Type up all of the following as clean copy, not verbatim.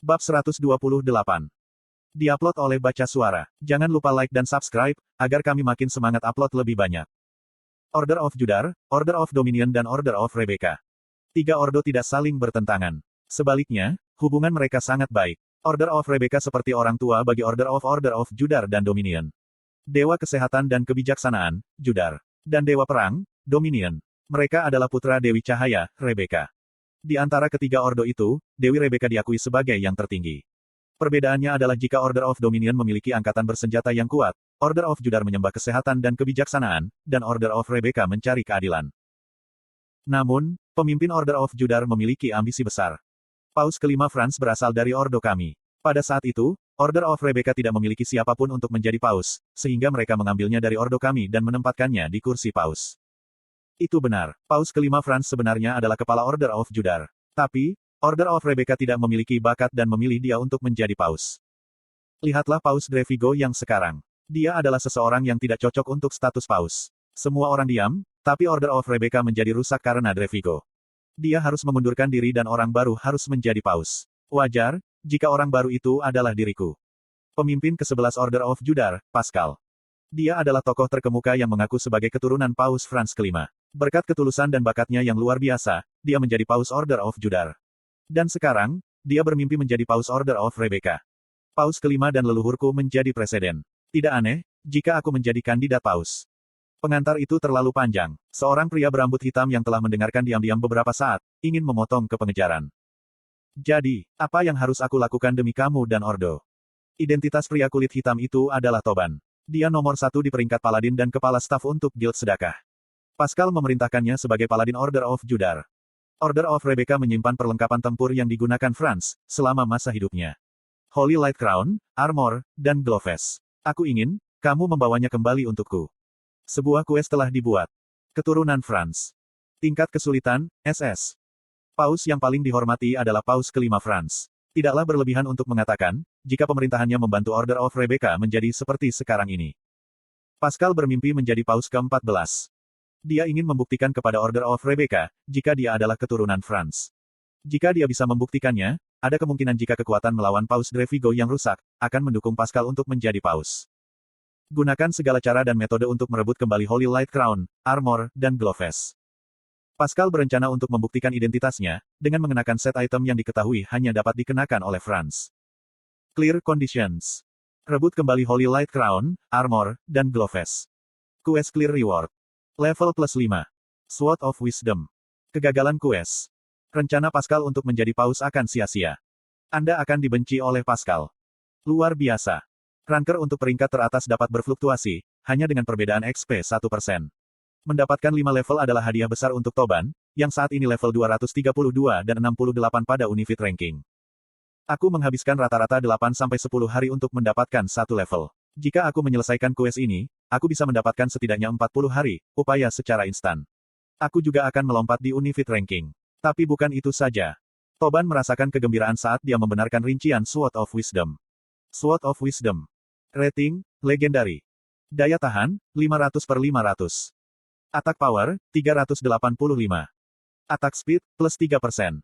Bab 128. Diupload oleh Baca Suara. Jangan lupa like dan subscribe, agar kami makin semangat upload lebih banyak. Order of Judar, Order of Dominion dan Order of Rebecca. Tiga ordo tidak saling bertentangan. Sebaliknya, hubungan mereka sangat baik. Order of Rebecca seperti orang tua bagi Order of Judar dan Dominion. Dewa kesehatan dan kebijaksanaan, Judar. Dan Dewa perang, Dominion. Mereka adalah putra Dewi Cahaya, Rebecca. Di antara ketiga ordo itu, Dewi Rebecca diakui sebagai yang tertinggi. Perbedaannya adalah jika Order of Dominion memiliki angkatan bersenjata yang kuat, Order of Judar menyembah kesehatan dan kebijaksanaan, dan Order of Rebecca mencari keadilan. Namun, pemimpin Order of Judar memiliki ambisi besar. Paus kelima Franz berasal dari ordo kami. Pada saat itu, Order of Rebecca tidak memiliki siapapun untuk menjadi paus, sehingga mereka mengambilnya dari ordo kami dan menempatkannya di kursi paus. Itu benar, Paus kelima Franz sebenarnya adalah kepala Order of Judar. Tapi, Order of Rebecca tidak memiliki bakat dan memilih dia untuk menjadi paus. Lihatlah Paus Drevigo yang sekarang. Dia adalah seseorang yang tidak cocok untuk status paus. Semua orang diam, tapi Order of Rebecca menjadi rusak karena Drevigo. Dia harus mengundurkan diri dan orang baru harus menjadi paus. Wajar, jika orang baru itu adalah diriku. Pemimpin ke-11 Order of Judar, Pascal. Dia adalah tokoh terkemuka yang mengaku sebagai keturunan Paus Franz kelima. Berkat ketulusan dan bakatnya yang luar biasa, dia menjadi Paus Order of Judar. Dan sekarang, dia bermimpi menjadi Paus Order of Rebecca. Paus kelima dan leluhurku menjadi presiden. Tidak aneh, jika aku menjadi kandidat paus. Pengantar itu terlalu panjang. Seorang pria berambut hitam yang telah mendengarkan diam-diam beberapa saat, ingin memotong ke pengejaran. Jadi, apa yang harus aku lakukan demi kamu dan Ordo? Identitas pria kulit hitam itu adalah Toban. Dia nomor 1 di peringkat Paladin dan kepala staf untuk Guild Sedekah. Pascal memerintahkannya sebagai Paladin Order of Judar. Order of Rebecca menyimpan perlengkapan tempur yang digunakan Franz selama masa hidupnya. Holy Light Crown, Armor, dan Gloves. Aku ingin, kamu membawanya kembali untukku. Sebuah kues telah dibuat. Keturunan Franz. Tingkat kesulitan, SS. Paus yang paling dihormati adalah Paus kelima Franz. Tidaklah berlebihan untuk mengatakan, jika pemerintahannya membantu Order of Rebecca menjadi seperti sekarang ini. Pascal bermimpi menjadi Paus ke-14. Dia ingin membuktikan kepada Order of Rebecca, jika dia adalah keturunan Franz. Jika dia bisa membuktikannya, ada kemungkinan jika kekuatan melawan Paus Drevigo yang rusak, akan mendukung Pascal untuk menjadi paus. Gunakan segala cara dan metode untuk merebut kembali Holy Light Crown, Armor, dan Gloves. Pascal berencana untuk membuktikan identitasnya, dengan mengenakan set item yang diketahui hanya dapat dikenakan oleh Franz. Clear Conditions. Rebut kembali Holy Light Crown, Armor, dan Gloves. Quest Clear Reward. Level plus 5. Sword of Wisdom. Kegagalan quest. Rencana Pascal untuk menjadi paus akan sia-sia. Anda akan dibenci oleh Pascal. Luar biasa. Ranker untuk peringkat teratas dapat berfluktuasi, hanya dengan perbedaan XP 1%. Mendapatkan 5 level adalah hadiah besar untuk Toban, yang saat ini level 232 dan 68 pada Unifit Ranking. Aku menghabiskan rata-rata 8-10 hari untuk mendapatkan satu level. Jika aku menyelesaikan quest ini, aku bisa mendapatkan setidaknya 40 hari, upaya secara instan. Aku juga akan melompat di Unifit Ranking. Tapi bukan itu saja. Toban merasakan kegembiraan saat dia membenarkan rincian Sword of Wisdom. Sword of Wisdom. Rating, Legendary. Daya tahan, 500/500. Attack Power, 385. Attack Speed, plus 3%.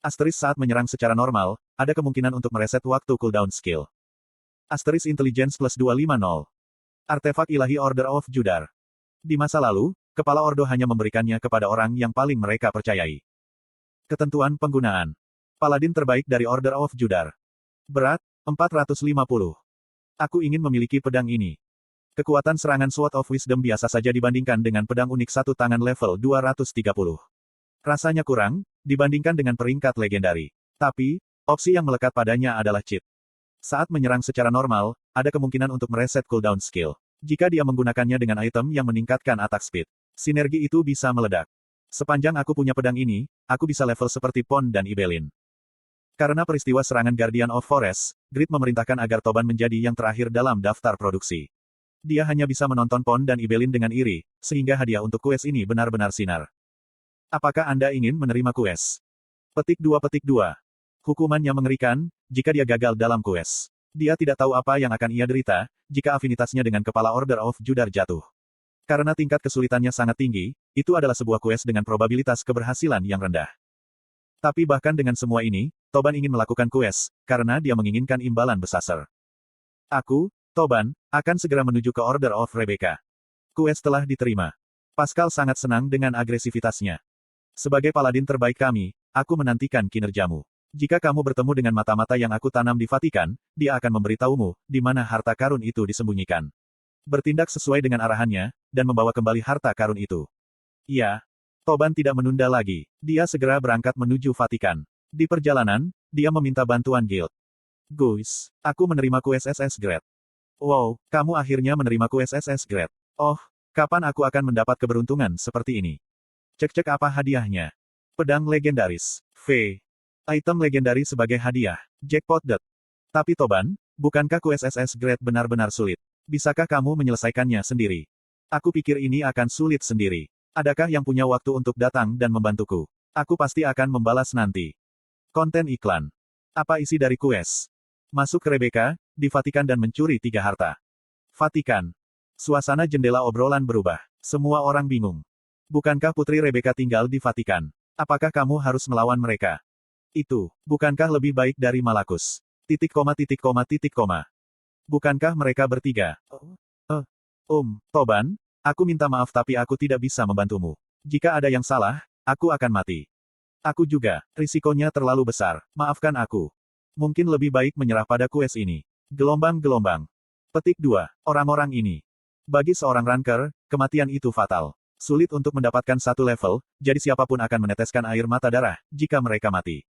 Asteris saat menyerang secara normal, ada kemungkinan untuk mereset waktu cooldown skill. Asteris Intelligence plus 250. Artefak ilahi Order of Judar. Di masa lalu, kepala ordo hanya memberikannya kepada orang yang paling mereka percayai. Ketentuan penggunaan. Paladin terbaik dari Order of Judar. Berat, 450. Aku ingin memiliki pedang ini. Kekuatan serangan Sword of Wisdom biasa saja dibandingkan dengan pedang unik satu tangan level 230. Rasanya kurang, dibandingkan dengan peringkat legendari. Tapi, opsi yang melekat padanya adalah cheat. Saat menyerang secara normal, ada kemungkinan untuk mereset cooldown skill. Jika dia menggunakannya dengan item yang meningkatkan attack speed, sinergi itu bisa meledak. Sepanjang aku punya pedang ini, aku bisa level seperti Pon dan Ibelin. Karena peristiwa serangan Guardian of Forest, Grid memerintahkan agar Toban menjadi yang terakhir dalam daftar produksi. Dia hanya bisa menonton Pon dan Ibelin dengan iri, sehingga hadiah untuk quest ini benar-benar sinar. Apakah Anda ingin menerima quest? Petik 2. Hukumannya mengerikan, jika dia gagal dalam quest. Dia tidak tahu apa yang akan ia derita, jika afinitasnya dengan kepala Order of Judar jatuh. Karena tingkat kesulitannya sangat tinggi, itu adalah sebuah quest dengan probabilitas keberhasilan yang rendah. Tapi bahkan dengan semua ini, Toban ingin melakukan quest, karena dia menginginkan imbalan besar. Aku, Toban, akan segera menuju ke Order of Rebecca. Quest telah diterima. Pascal sangat senang dengan agresivitasnya. Sebagai paladin terbaik kami, aku menantikan kinerjamu. Jika kamu bertemu dengan mata-mata yang aku tanam di Vatikan, dia akan memberitahumu, di mana harta karun itu disembunyikan. Bertindak sesuai dengan arahannya, dan membawa kembali harta karun itu. Iya. Toban tidak menunda lagi. Dia segera berangkat menuju Vatikan. Di perjalanan, dia meminta bantuan guild. Guys, aku menerima quest SS Grade. Wow, kamu akhirnya menerima quest SS Grade. Oh, kapan aku akan mendapat keberuntungan seperti ini? Cek-cek apa hadiahnya. Pedang legendaris. V. Item legendaris sebagai hadiah. Jackpot det. Tapi Toban, bukankah quest SS Grade benar-benar sulit? Bisakah kamu menyelesaikannya sendiri? Aku pikir ini akan sulit sendiri. Adakah yang punya waktu untuk datang dan membantuku? Aku pasti akan membalas nanti. Konten iklan. Apa isi dari quest? Masuk ke Rebecca, di Vatikan dan mencuri 3 harta. Vatikan. Suasana jendela obrolan berubah. Semua orang bingung. Bukankah Putri Rebecca tinggal di Vatikan? Apakah kamu harus melawan mereka? Itu, bukankah lebih baik dari Malakus? Titik koma titik koma titik koma. Bukankah mereka bertiga? Toban, aku minta maaf tapi aku tidak bisa membantumu. Jika ada yang salah, aku akan mati. Aku juga, risikonya terlalu besar, maafkan aku. Mungkin lebih baik menyerah pada quest ini. Gelombang-gelombang. Petik 2. Orang-orang ini. Bagi seorang ranker, kematian itu fatal. Sulit untuk mendapatkan satu level, jadi siapapun akan meneteskan air mata darah, jika mereka mati.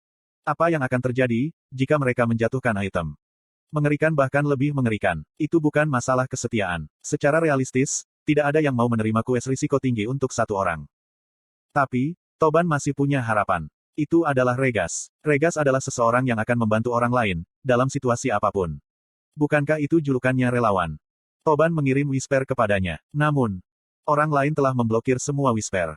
Apa yang akan terjadi, jika mereka menjatuhkan item? Mengerikan bahkan lebih mengerikan. Itu bukan masalah kesetiaan. Secara realistis, tidak ada yang mau menerima quest risiko tinggi untuk satu orang. Tapi, Toban masih punya harapan. Itu adalah Regas. Regas adalah seseorang yang akan membantu orang lain, dalam situasi apapun. Bukankah itu julukannya relawan? Toban mengirim whisper kepadanya. Namun, orang lain telah memblokir semua whisper.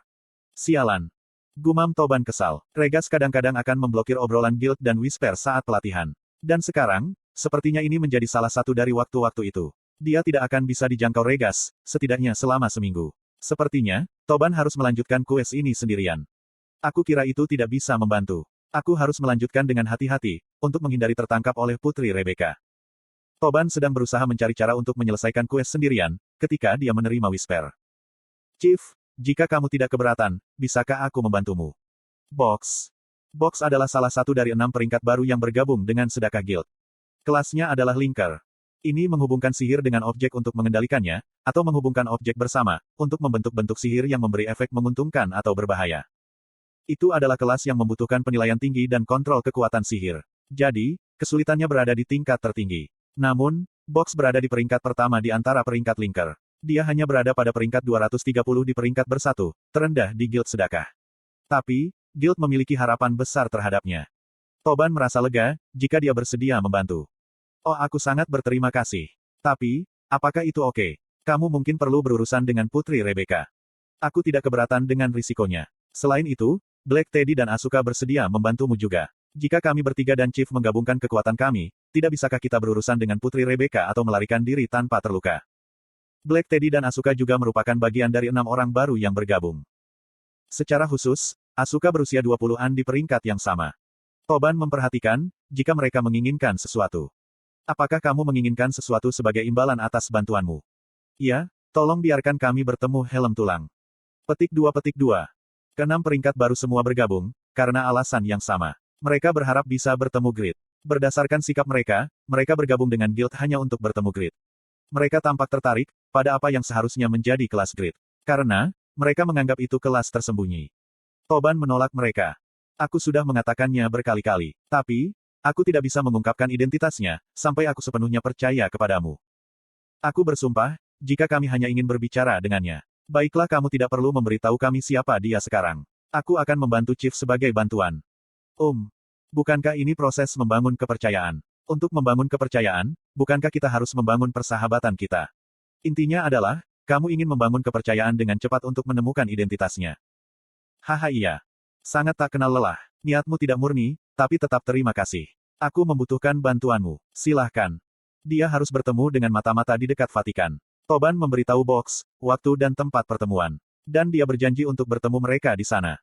Sialan. Gumam Toban kesal. Regas kadang-kadang akan memblokir obrolan guild dan whisper saat pelatihan. Dan sekarang, sepertinya ini menjadi salah satu dari waktu-waktu itu. Dia tidak akan bisa dijangkau Regas, setidaknya selama seminggu. Sepertinya, Toban harus melanjutkan quest ini sendirian. Aku kira itu tidak bisa membantu. Aku harus melanjutkan dengan hati-hati, untuk menghindari tertangkap oleh Putri Rebecca. Toban sedang berusaha mencari cara untuk menyelesaikan quest sendirian, ketika dia menerima whisper. Chief, jika kamu tidak keberatan, bisakah aku membantumu? Box. Box adalah salah satu dari 6 peringkat baru yang bergabung dengan Sedekah Guild. Kelasnya adalah Linker. Ini menghubungkan sihir dengan objek untuk mengendalikannya, atau menghubungkan objek bersama, untuk membentuk bentuk sihir yang memberi efek menguntungkan atau berbahaya. Itu adalah kelas yang membutuhkan penilaian tinggi dan kontrol kekuatan sihir. Jadi, kesulitannya berada di tingkat tertinggi. Namun, Box berada di peringkat pertama di antara peringkat Linker. Dia hanya berada pada peringkat 230 di peringkat bersatu, terendah di Guild Sedekah. Tapi, Guild memiliki harapan besar terhadapnya. Toban merasa lega, jika dia bersedia membantu. Oh, aku sangat berterima kasih. Tapi, apakah itu oke? Kamu mungkin perlu berurusan dengan Putri Rebecca. Aku tidak keberatan dengan risikonya. Selain itu, Black Teddy dan Asuka bersedia membantumu juga. Jika kami bertiga dan Chief menggabungkan kekuatan kami, tidak bisakah kita berurusan dengan Putri Rebecca atau melarikan diri tanpa terluka? Black Teddy dan Asuka juga merupakan bagian dari 6 orang baru yang bergabung. Secara khusus, Asuka berusia 20-an di peringkat yang sama. Toban memperhatikan, jika mereka menginginkan sesuatu. Apakah kamu menginginkan sesuatu sebagai imbalan atas bantuanmu? Ya, tolong biarkan kami bertemu helm tulang. Petik 2. Ke-6 peringkat baru semua bergabung, karena alasan yang sama. Mereka berharap bisa bertemu Grid. Berdasarkan sikap mereka, mereka bergabung dengan guild hanya untuk bertemu Grid. Mereka tampak tertarik, pada apa yang seharusnya menjadi kelas Grid. Karena, mereka menganggap itu kelas tersembunyi. Toban menolak mereka. Aku sudah mengatakannya berkali-kali. Tapi, aku tidak bisa mengungkapkan identitasnya, sampai aku sepenuhnya percaya kepadamu. Aku bersumpah, jika kami hanya ingin berbicara dengannya. Baiklah, kamu tidak perlu memberitahu kami siapa dia sekarang. Aku akan membantu Chief sebagai bantuan. Bukankah ini proses membangun kepercayaan? Untuk membangun kepercayaan, bukankah kita harus membangun persahabatan kita? Intinya adalah, kamu ingin membangun kepercayaan dengan cepat untuk menemukan identitasnya. Haha, iya. Sangat tak kenal lelah. Niatmu tidak murni, tapi tetap terima kasih. Aku membutuhkan bantuanmu. Silahkan. Dia harus bertemu dengan mata-mata di dekat Vatikan. Toban memberitahu Box, waktu dan tempat pertemuan. Dan dia berjanji untuk bertemu mereka di sana.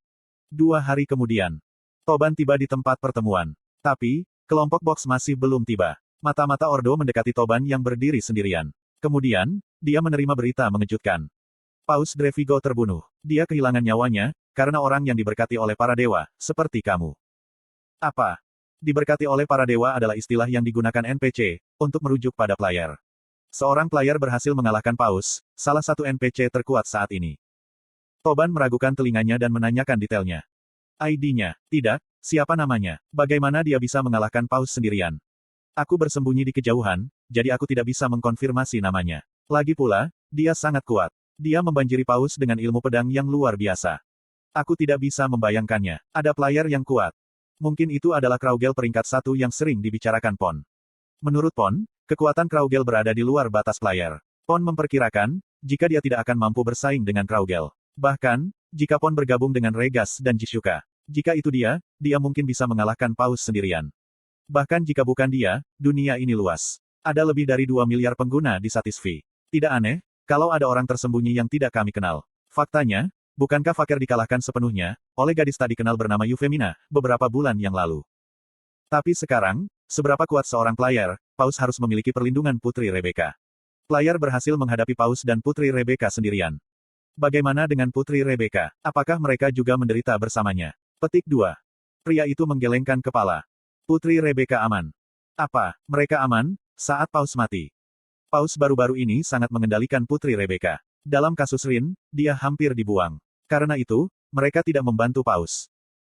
2 hari kemudian. Toban tiba di tempat pertemuan. Tapi, kelompok box masih belum tiba. Mata-mata Ordo mendekati Toban yang berdiri sendirian. Kemudian, dia menerima berita mengejutkan. Paus Drevigo terbunuh. Dia kehilangan nyawanya, karena orang yang diberkati oleh para dewa, seperti kamu. Apa? Diberkati oleh para dewa adalah istilah yang digunakan NPC, untuk merujuk pada player. Seorang player berhasil mengalahkan Paus, salah satu NPC terkuat saat ini. Toban meragukan telinganya dan menanyakan detailnya. ID-nya, tidak, siapa namanya, bagaimana dia bisa mengalahkan Paus sendirian. Aku bersembunyi di kejauhan, jadi aku tidak bisa mengkonfirmasi namanya. Lagi pula, dia sangat kuat. Dia membanjiri Paus dengan ilmu pedang yang luar biasa. Aku tidak bisa membayangkannya. Ada player yang kuat. Mungkin itu adalah Kraugel peringkat 1 yang sering dibicarakan Pon. Menurut Pon, kekuatan Kraugel berada di luar batas player. Pon memperkirakan, jika dia tidak akan mampu bersaing dengan Kraugel. Bahkan, jika Pon bergabung dengan Regas dan Jisuka. Jika itu dia mungkin bisa mengalahkan Paus sendirian. Bahkan jika bukan dia, dunia ini luas. Ada lebih dari 2 miliar pengguna di Satisfy. Tidak aneh, kalau ada orang tersembunyi yang tidak kami kenal. Faktanya, bukankah Faker dikalahkan sepenuhnya, oleh gadis tak dikenal bernama Yuvemina, beberapa bulan yang lalu. Tapi sekarang, seberapa kuat seorang player, Paus harus memiliki perlindungan Putri Rebecca. Player berhasil menghadapi Paus dan Putri Rebecca sendirian. Bagaimana dengan Putri Rebecca? Apakah mereka juga menderita bersamanya? Petik 2. Pria itu menggelengkan kepala. Putri Rebecca aman. Apa, mereka aman, saat Paus mati? Paus baru-baru ini sangat mengendalikan Putri Rebecca. Dalam kasus Rin, dia hampir dibuang. Karena itu, mereka tidak membantu Paus.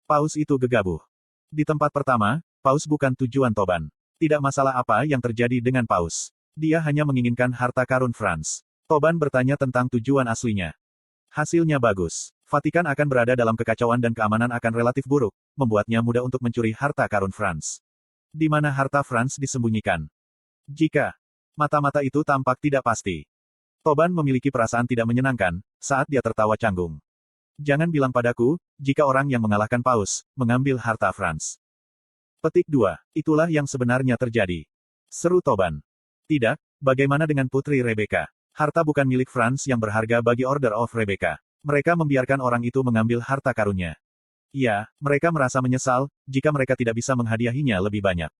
Paus itu gegabah. Di tempat pertama, Paus bukan tujuan Toban. Tidak masalah apa yang terjadi dengan Paus. Dia hanya menginginkan harta karun Franz. Toban bertanya tentang tujuan aslinya. Hasilnya bagus. Vatikan akan berada dalam kekacauan dan keamanan akan relatif buruk, membuatnya mudah untuk mencuri harta karun Franz. Di mana harta Franz disembunyikan? Jika mata-mata itu tampak tidak pasti. Toban memiliki perasaan tidak menyenangkan, saat dia tertawa canggung. Jangan bilang padaku, jika orang yang mengalahkan Paus, mengambil harta Franz. Petik 2. Itulah yang sebenarnya terjadi. Seru Toban. Tidak, bagaimana dengan Putri Rebecca? Harta bukan milik Franz yang berharga bagi Order of Rebecca. Mereka membiarkan orang itu mengambil harta karunnya. Ya, mereka merasa menyesal, jika mereka tidak bisa menghadiahinya lebih banyak.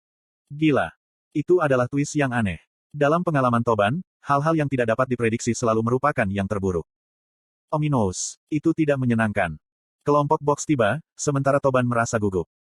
Gila. Itu adalah twist yang aneh. Dalam pengalaman Toban, hal-hal yang tidak dapat diprediksi selalu merupakan yang terburuk. Ominous. Itu tidak menyenangkan. Kelompok box tiba, sementara Toban merasa gugup.